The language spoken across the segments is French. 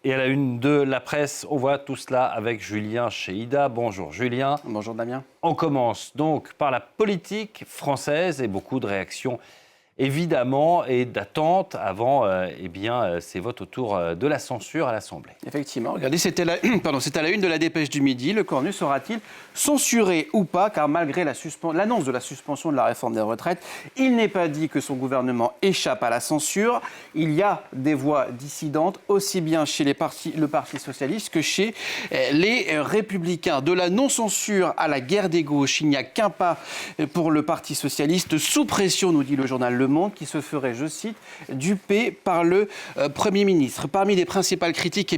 Et à la une de la presse, on voit tout cela avec Julien Chéida. Bonjour Julien. Bonjour Damien. On commence donc par la politique française et beaucoup de réactions évidemment et d'attentes avant ces votes autour de la censure à l'Assemblée. Effectivement, regardez, c'est à la une de la Dépêche du Midi. Le Cornu sera-t-il censuré ou pas? Car malgré l'annonce de la suspension de la réforme des retraites, il n'est pas dit que son gouvernement échappe à la censure. Il y a des voix dissidentes, aussi bien chez le Parti socialiste que chez les Républicains. De la non-censure à la guerre des gauches, il n'y a qu'un pas pour le Parti socialiste, sous pression, nous dit le journal Le Monde, qui se ferait, je cite, duper par le Premier ministre. Parmi les principales critiques,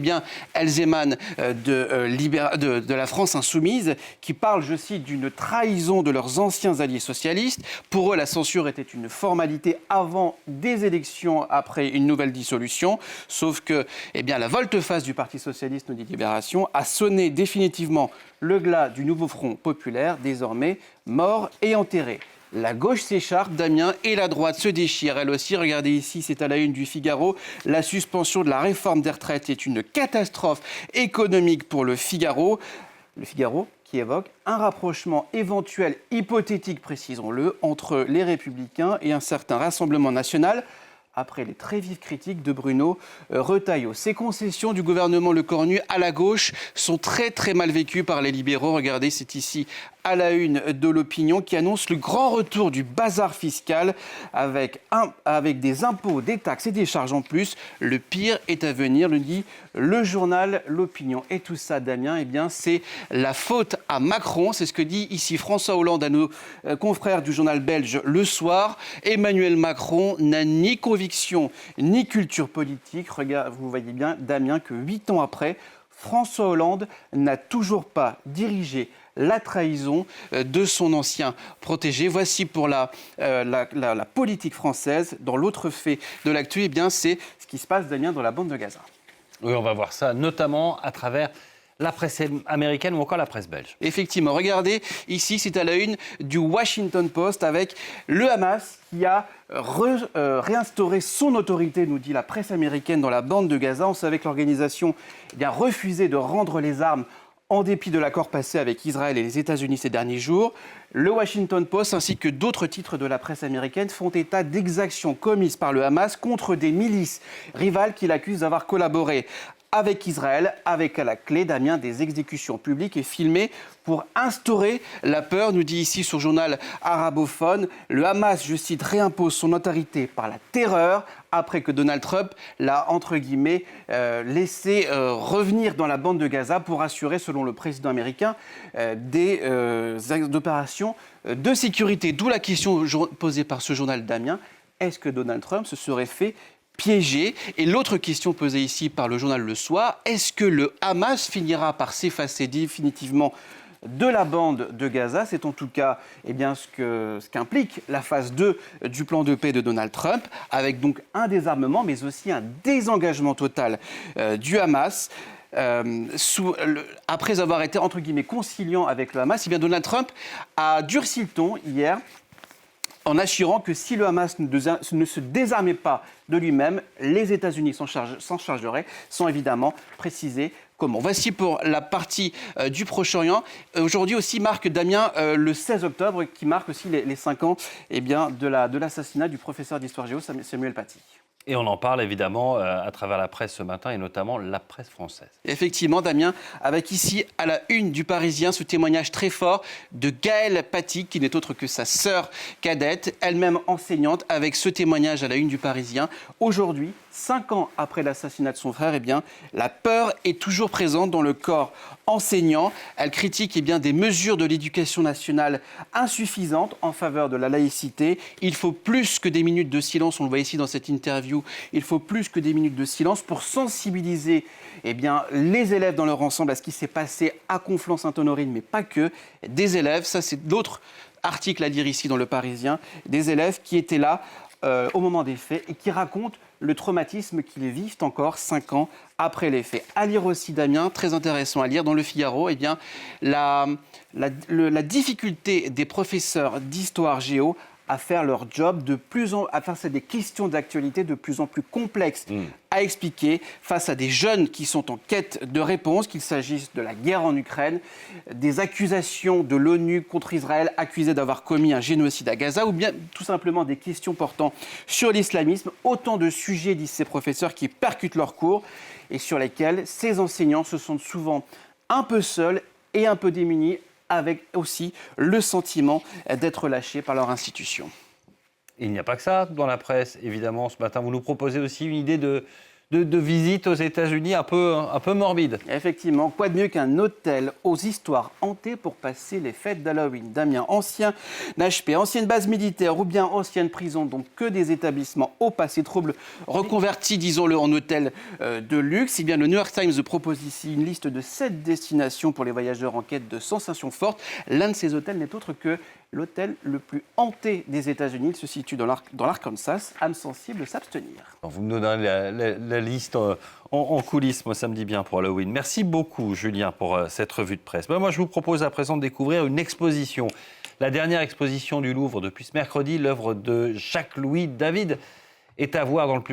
elles émanent de la France insoumise, qui parle, je cite, d'une trahison de leurs anciens alliés socialistes. Pour eux, la censure était une formalité avant des élections, après une nouvelle dissolution. Sauf que la volte-face du Parti socialiste, nous dit Libération, a sonné définitivement le glas du nouveau Front populaire, désormais mort et enterré. La gauche s'écharpe, Damien, et la droite se déchire. Elle aussi, regardez ici, c'est à la une du Figaro. La suspension de la réforme des retraites est une catastrophe économique pour le Figaro. Le Figaro qui évoque un rapprochement éventuel, hypothétique, précisons-le, entre les Républicains et un certain Rassemblement national, après les très vives critiques de Bruno Retailleau. Ces concessions du gouvernement Le Cornu à la gauche sont très très mal vécues par les libéraux. Regardez, c'est ici à la une de l'Opinion qui annonce le grand retour du bazar fiscal avec des impôts, des taxes et des charges en plus. Le pire est à venir, le dit le journal L'Opinion. Et tout ça, Damien, c'est la faute à Macron. C'est ce que dit ici François Hollande à nos confrères du journal belge Le Soir. Emmanuel Macron n'a ni conviction ni culture politique. Regarde, vous voyez bien, Damien, que 8 ans après, François Hollande n'a toujours pas dirigé la trahison de son ancien protégé. Voici pour la politique française. Dans l'autre fait de l'actu, c'est ce qui se passe, Damien, dans la bande de Gaza. Oui, on va voir ça, notamment à travers la presse américaine ou encore la presse belge. Effectivement, regardez, ici, c'est à la une du Washington Post avec le Hamas qui a réinstauré son autorité, nous dit la presse américaine, dans la bande de Gaza. On savait que l'organisation refusait de rendre les armes en dépit de l'accord passé avec Israël et les États-Unis ces derniers jours. Le Washington Post ainsi que d'autres titres de la presse américaine font état d'exactions commises par le Hamas contre des milices rivales qu'il accuse d'avoir collaboré avec Israël, avec à la clé, Damien, des exécutions publiques et filmées pour instaurer la peur, nous dit ici sur journal arabophone. Le Hamas, je cite, réimpose son autorité par la terreur après que Donald Trump l'a, entre guillemets, laissé revenir dans la bande de Gaza pour assurer, selon le président américain, des opérations de sécurité. D'où la question posée par ce journal, Damien. Est-ce que Donald Trump se serait fait piégé? Et l'autre question posée ici par le journal Le Soir, est-ce que le Hamas finira par s'effacer définitivement de la bande de Gaza? C'est en tout cas ce qu'implique la phase 2 du plan de paix de Donald Trump, avec donc un désarmement, mais aussi un désengagement total du Hamas. Après avoir été, entre guillemets, conciliant avec le Hamas, Donald Trump a durci le ton hier, en assurant que si le Hamas ne se désarmait pas de lui-même, les États-Unis s'en chargeraient, sans évidemment préciser comment. Voici pour la partie du Proche-Orient. Aujourd'hui aussi marque, Damien, le 16 octobre, qui marque aussi les 5 ans de l'assassinat du professeur d'histoire géo Samuel Paty. Et on en parle évidemment à travers la presse ce matin et notamment la presse française. Effectivement, Damien, avec ici à la une du Parisien ce témoignage très fort de Gaëlle Paty, qui n'est autre que sa sœur cadette, elle-même enseignante, avec ce témoignage à la une du Parisien. Aujourd'hui, 5 ans après l'assassinat de son frère, la peur est toujours présente dans le corps enseignant. Elle critique des mesures de l'éducation nationale insuffisantes en faveur de la laïcité. Il faut plus que des minutes de silence, on le voit ici dans cette interview, il faut plus que des minutes de silence pour sensibiliser les élèves dans leur ensemble à ce qui s'est passé à Conflans-Sainte-Honorine, mais pas que. Des élèves, ça c'est d'autres articles à lire ici dans Le Parisien, des élèves qui étaient là au moment des faits et qui racontent le traumatisme qu'ils vivent encore 5 ans après les faits. À lire aussi, Damien, très intéressant à lire, dans Le Figaro, la difficulté des professeurs d'histoire géo à faire leur job face à des questions d'actualité de plus en plus complexes à expliquer, face à des jeunes qui sont en quête de réponses, qu'il s'agisse de la guerre en Ukraine, des accusations de l'ONU contre Israël, accusé d'avoir commis un génocide à Gaza, ou bien tout simplement des questions portant sur l'islamisme. Autant de sujets, disent ces professeurs, qui percutent leurs cours et sur lesquels ces enseignants se sentent souvent un peu seuls et un peu démunis, avec aussi le sentiment d'être lâchés par leur institution. Il n'y a pas que ça dans la presse, évidemment. Ce matin, vous nous proposez aussi une idée de visite aux États-Unis un peu morbide. Effectivement, quoi de mieux qu'un hôtel aux histoires hantées pour passer les fêtes d'Halloween. Damien, ancien HP, ancienne base militaire ou bien ancienne prison, donc que des établissements au passé trouble reconvertis, disons-le, en hôtel de luxe. Eh bien, le New York Times propose ici une liste de 7 destinations pour les voyageurs en quête de sensations fortes. L'un de ces hôtels n'est autre que l'hôtel le plus hanté des États-Unis. Il se situe dans l'Arkansas. Âme sensible, s'abstenir. Vous me donnez la liste en coulisses, moi ça me dit bien pour Halloween. Merci beaucoup Julien pour cette revue de presse. Moi je vous propose à présent de découvrir une exposition. La dernière exposition du Louvre depuis ce mercredi, l'œuvre de Jacques-Louis David est à voir dans le plus